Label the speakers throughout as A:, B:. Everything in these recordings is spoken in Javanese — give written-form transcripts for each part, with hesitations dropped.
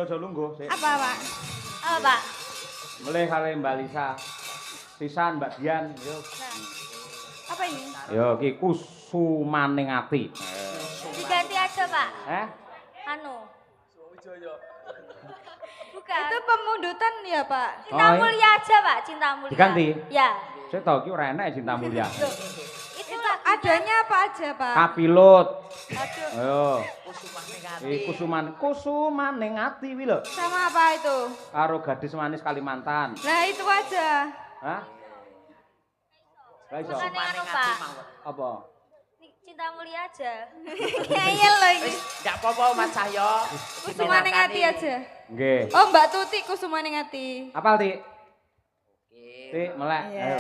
A: Aja lungguh sik.
B: Apa, Pak? Apa, Pak?
A: Mulai kali Mbak Lisa. Sisan Mbak Dian, yo.
B: Apa ini?
A: Yo iki kusumaning ati.
B: Diganti aja, Pak. Anu. Bukan. Itu pemundutan ya, Pak? Cinta mulia aja, Pak. Cinta mulia.
A: Diganti?
B: Ya.
A: Saya tahu ki ora enak cinta mulia.
B: Itu adanya apa aja, Pak?
A: Kapilut.
B: Aduh.
A: Ayo. Kusumaning ati wi lho.
B: Sama apa itu?
A: Karo gadis manis Kalimantan.
B: Nah, itu aja.
A: Hah? Lah iso.
B: Anu, Pak.
A: Apa?
B: Cinta mulia aja. Ngeyel lho iki.
C: Ndak apa-apa Mas Cahyo.
B: Kusumaning ati aja.
A: Nggih.
B: Oh, Mbak Tuti kusumaning ati.
A: Apal, Tik? Tik, melek. Ayo.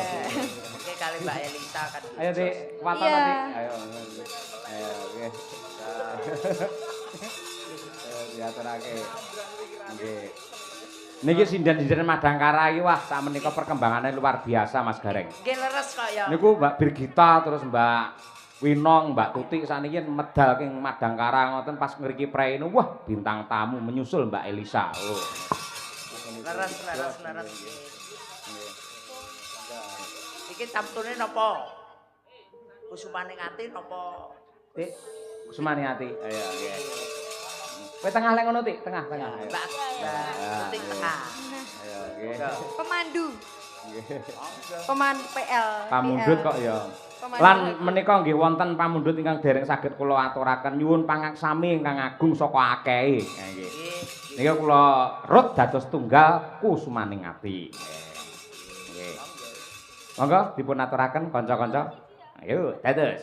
C: Oke, kali Mbak Elisa kan.
A: Ayo, Tik. Kuatan, Tik. Ayo. Ayo, oke. Diaturake. Nggih. Niki sinden-sinden Madangkara iki wah sak menika perkembangannya luar biasa Mas Gareng.
C: Nggih leres kok ya.
A: Niku Mbak Birgita terus Mbak Winong, Mbak Tuti saniki medal king Madangkara ngoten pas ngriki praene wah bintang tamu menyusul Mbak Elisa. Oh.
C: Leres. Iki tamtune napa? Kusumaning ati napa?
A: Tik, kusumaning ati. Ayo, nggih. Kowe tengah lek ngono, Tik, tengah. Ayo.
C: Mbak Tuti tengah.
A: Ayo, nggih.
B: Pemandu.
A: Nggih.
B: Pemandu PL.
A: Pamundhut kok ya. Lan menika nggih wonten pamundhut ingkang dereng saged kula aturaken nyuwun pangaksami ingkang agung saka akehe. Nggih. Nika kula rut dados tunggal kusumaning ati. Nggih. Monggo dipun aturaken kanca-kanca. Ayo, dados.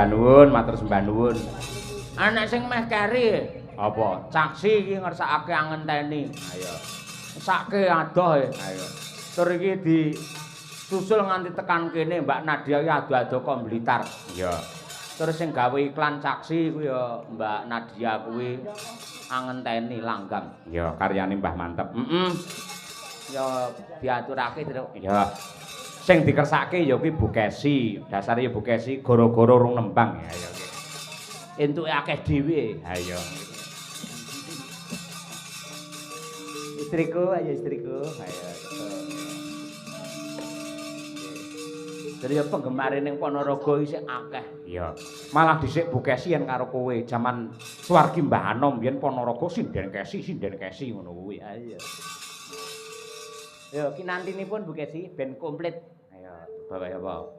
A: nuwun, matur sembah nuwun. Anak sing meh keri apa? Caksi iki ngersakake angenteni. Ayo. Sake adoh e. Ayo. Tur iki disusul nganti tekan kene Mbak Nadia iki ado-ado kok Blitar. Iya. Terus sing gawe iklan Caksi kuwi ya Mbak Nadia kuwi angenteni langgam. Ya karyane Mbah Mantep. Ya diaturake ya. Sing dikersake ya kuwi Bu Kesi. Dasare ya Bu Kesi gara-gara rung nembang ya ya. Entuke akeh dhewe. Ha ya. Istriku, ayo istriku. Ayo. Jadi ya penggemar ning Ponorogo iki sing akeh. Iya. Malah dhisik Bu Kesi yen karo kowe jaman Suwargi Mbah Anom biyen Ponorogo sinden Kesi ngono kuwi. Ayo. Yo kinantinipun Bu Kesi ben komplit. Ayo, bawa ya, Pak.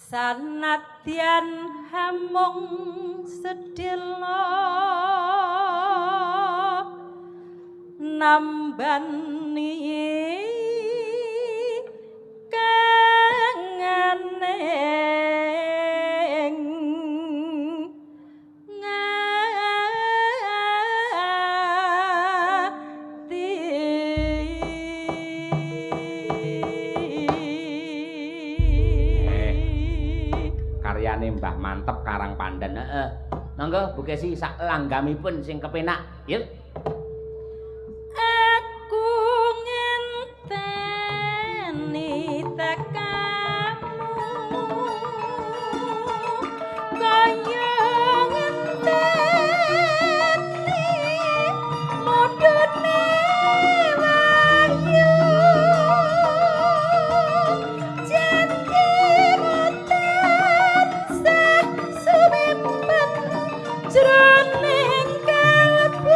D: Sanadyan hamung sedhela nambani kangeneng
A: karyane Mbah Mantep Karang Pandan. Heeh. Monggo Bu Kesi sak langgamipun sing kepenak. Yuk.
D: Aku ngenteni tekamu kaya ngenteni mudune wayu jroning kalbu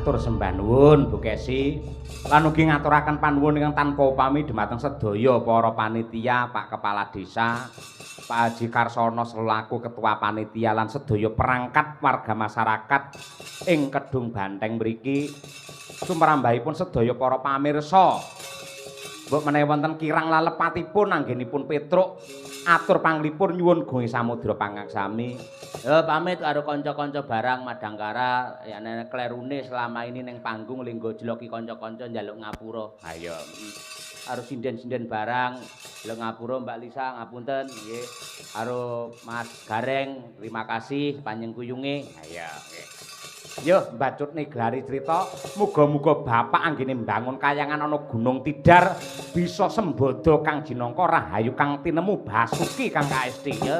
A: matur sembah nuwun Bu Kesi. Lan ugi ngaturaken panuwun ingkang tanpa upami dhumateng sedaya para panitia, Pak Kepala Desa, Pak Haji Karsono selaku ketua panitia lan sedaya perangkat warga masyarakat ing Kedung Banteng mriki. Sumrambahipun sedaya para pamirsa. Mbok menawi wonten kirang lalepatipun anggenipun Petruk atur panglipur nyuwun gungi samudra pangaksami. Pamit karo kanca-kanca barang Madangkara ya nek klerune selama ini ning panggung linggo jloki kanca-kanca njaluk ngapura. Ayo. Harus sinden-sinden barang njaluk ngapura Mbak Lisa ngapunten nggih. Karo Mas Gareng terima kasih panjang kuyunge. Ayo nggih. Yo mbacut neglari cerita muga-muga bapak anggene mbangun kayangan ana Gunung Tidar bisa sembodo Kang Jinangka rahayu Kang tinemu Basuki Kang Kaesti. Yo.